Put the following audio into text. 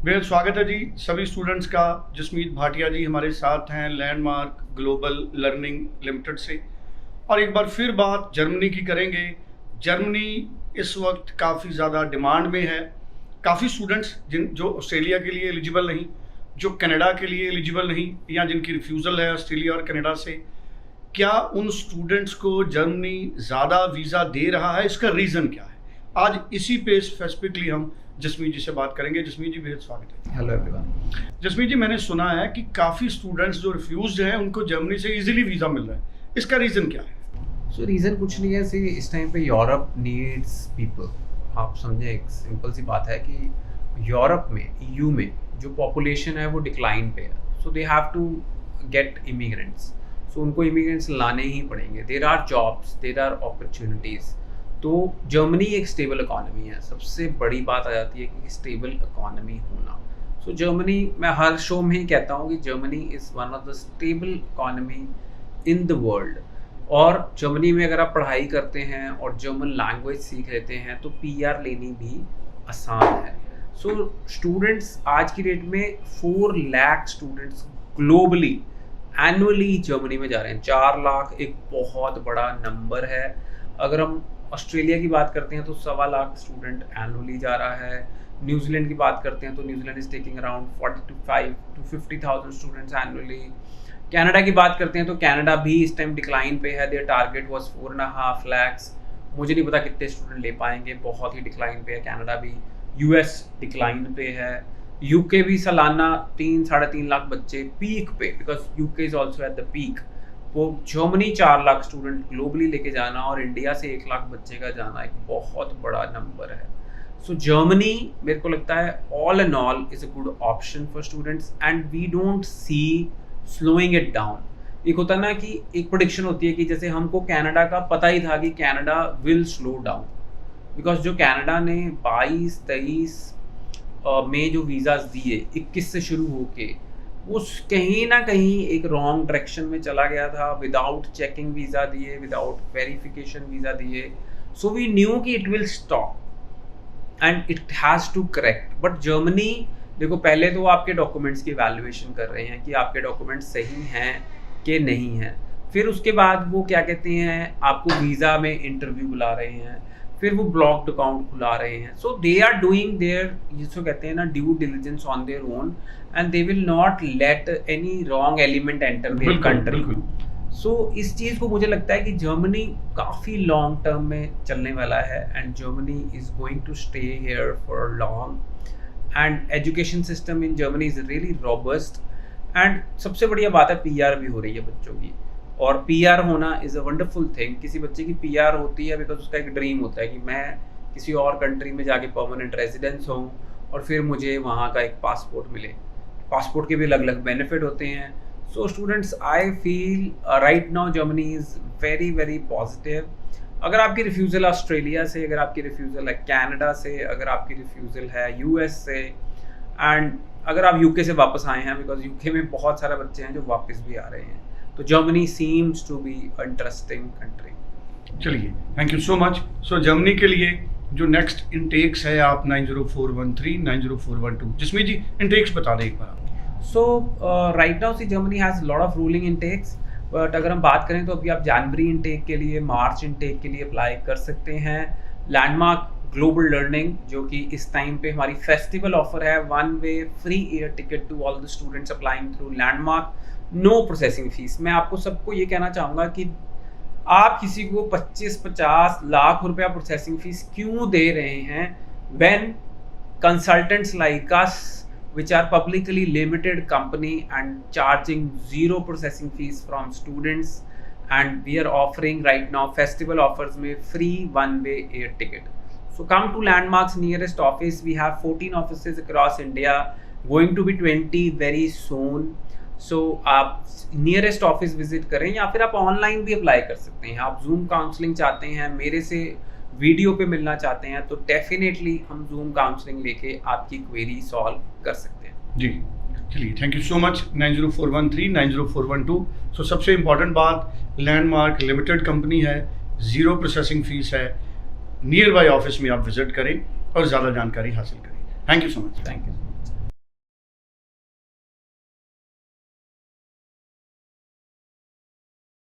बेहद स्वागत है जी सभी स्टूडेंट्स का। जसमीत भाटिया जी हमारे साथ हैं लैंडमार्क ग्लोबल लर्निंग लिमिटेड से। और एक बार फिर बात जर्मनी की करेंगे। जर्मनी इस वक्त काफ़ी ज़्यादा डिमांड में है। काफ़ी स्टूडेंट्स जो ऑस्ट्रेलिया के लिए एलिजिबल नहीं, जो कनाडा के लिए एलिजिबल नहीं, या जिनकी रिफ्यूज़ल है ऑस्ट्रेलिया और कनाडा से, क्या उन स्टूडेंट्स को जर्मनी ज़्यादा वीज़ा दे रहा है? इसका रीज़न क्या है? आज इसी पे स्पेसिफिकली हम जसमीत जी से बात करेंगे। जसमीत जी बेहद स्वागत है। Hello everyone. जसमीत जी, मैंने सुना है कि काफ़ी स्टूडेंट्स जो रिफ्यूज्ड हैं उनको जर्मनी से इजीली वीज़ा मिल रहा है, इसका रीज़न क्या है? सो रीज़न कुछ नहीं है, सी इस टाइम पे यूरोप नीड्स पीपल। आप समझे, एक सिंपल सी बात है कि यूरोप में, ईयू में जो पॉपुलेशन है वो डिक्लाइन पे है, so they have to get immigrants. So उनको इमिग्रेंट्स लाने ही पड़ेंगे। There are jobs, there are opportunities. तो जर्मनी एक स्टेबल इकॉनमी है। सबसे बड़ी बात आ जाती है कि स्टेबल इकॉनमी होना। सो जर्मनी, मैं हर शो में ही कहता हूँ कि Germany is one of the stable economy in the world. और जर्मनी में अगर आप पढ़ाई करते हैं और जर्मन लैंग्वेज सीख लेते हैं तो पीआर लेनी भी आसान है। सो स्टूडेंट्स आज की डेट में 4 lakh students globally annually Germany में जा रहे हैं। 4 लाख एक बहुत बड़ा नंबर है। अगर हम ऑस्ट्रेलिया की बात करते हैं तो 1.25 लाख स्टूडेंट एनुअली जा रहा है। न्यूजीलैंड की बात करते हैं तो New Zealand is taking around 45 to 50,000 students annually. Canada की बात करते हैं तो कनाडा भी इस टाइम डिक्लाइन पे है। Their target was 4.5 lakhs। मुझे नहीं पता कितने स्टूडेंट ले पाएंगे, बहुत ही डिक्लाइन पे है कनाडा भी। यूएस डिक्लाइन पे है। यूके भी सालाना 3-3.5 लाख बच्चे पीक पे, because UK is also at the peak. वो जर्मनी 4 लाख स्टूडेंट ग्लोबली लेके जाना और इंडिया से 1 लाख बच्चे का जाना एक बहुत बड़ा नंबर है। सो जर्मनी मेरे को लगता है all and all is a good option for students and we don't see slowing it down. एक होता है ना कि एक प्रेडिक्शन होती है कि जैसे हमको कनाडा का पता ही था कि Canada will slow down, because जो कनाडा ने 22-23 में जो वीज़ाज दिए 21 से शुरू होके, वो कहीं ना कहीं एक रॉन्ग डायरेक्शन में चला गया था। विदाउट चेकिंग वीज़ा दिए, विदाउट वेरिफिकेशन वीज़ा दिए। सो वी न्यू कि it will stop and it has to correct. But Germany, देखो, पहले तो आपके डॉक्यूमेंट्स की वैल्यूएशन कर रहे हैं कि आपके डॉक्यूमेंट्स सही हैं कि नहीं हैं। फिर उसके बाद वो क्या कहते हैं, आपको वीज़ा में इंटरव्यू बुला रहे हैं, फिर वो ब्लॉक्ड अकाउंट खुला रहे हैं। So they are doing their, जिसको कहते हैं ना, due diligence on their own, and they will not let any wrong element enter their country. So इस चीज़ को मुझे लगता है कि जर्मनी काफ़ी लॉन्ग टर्म में चलने वाला है and Germany is going to stay here for long. And education system in Germany is really robust. And सबसे बढ़िया बात है पीआर भी हो रही है बच्चों की। और पीआर होना इज़ अ वंडरफुल थिंग। किसी बच्चे की पीआर होती है बिकॉज उसका एक ड्रीम होता है कि मैं किसी और कंट्री में जाके परमानेंट रेजिडेंस हूँ और फिर मुझे वहाँ का एक पासपोर्ट मिले। पासपोर्ट के भी अलग अलग बेनिफिट होते हैं। So students, I feel right now Germany is very very positive. अगर आपकी रिफ्यूज़ल ऑस्ट्रेलिया से, अगर आपकी रिफ्यूज़ल है कनाडा से, अगर आपकी रिफ्यूज़ल है यूएस से, एंड अगर आप यूके से वापस आए हैं, बिकॉज यूके में बहुत सारे बच्चे हैं जो वापस भी आ रहे हैं, तो Germany seems to be interesting country. चलिए, thank you so much. So Germany के लिए जो नेक्स्ट इनटेक्स है, आप 90413 90412, जिसमें जी इनटेक्स बता दें एक बार। So right now see Germany has lot of rolling intakes, but अगर हम बात करें तो अभी आप जनवरी इनटेक के लिए, मार्च इनटेक के लिए अप्लाई कर सकते हैं। लैंडमार्क ग्लोबल लर्निंग, जो कि इस टाइम पे हमारी फेस्टिवल ऑफर है, 1 way free air ticket to all the students applying through Landmark, no processing fees. मैं आपको सबको ये कहना चाहूँगा कि आप किसी को 25-50 लाख रुपया प्रोसेसिंग फीस क्यों दे रहे हैं, when consultants like us which are publicly limited company and charging 0 processing fees from students, and we are offering right now festival offers में free 1-way air ticket. So come to Landmark's nearest office. We have 14 offices across India, going to be 20 very soon. So आप nearest office visit करें, या फिर आप online भी apply कर सकते हैं। आप जूम काउंसलिंग चाहते हैं, मेरे से वीडियो पे मिलना चाहते हैं, तो डेफिनेटली हम जूम काउंसलिंग लेके आपकी क्वेरी सॉल्व कर सकते हैं। जी, चलिए, थैंक यू सो मच। 90413 90412। सो सबसे इम्पॉर्टेंट बात, लैंडमार्क लिमिटेड कंपनी है, 0 प्रोसेसिंग फीस है। नियर बाय ऑफिस में आप विजिट करें और ज़्यादा जानकारी हासिल करें। Thank you so much. Thank you.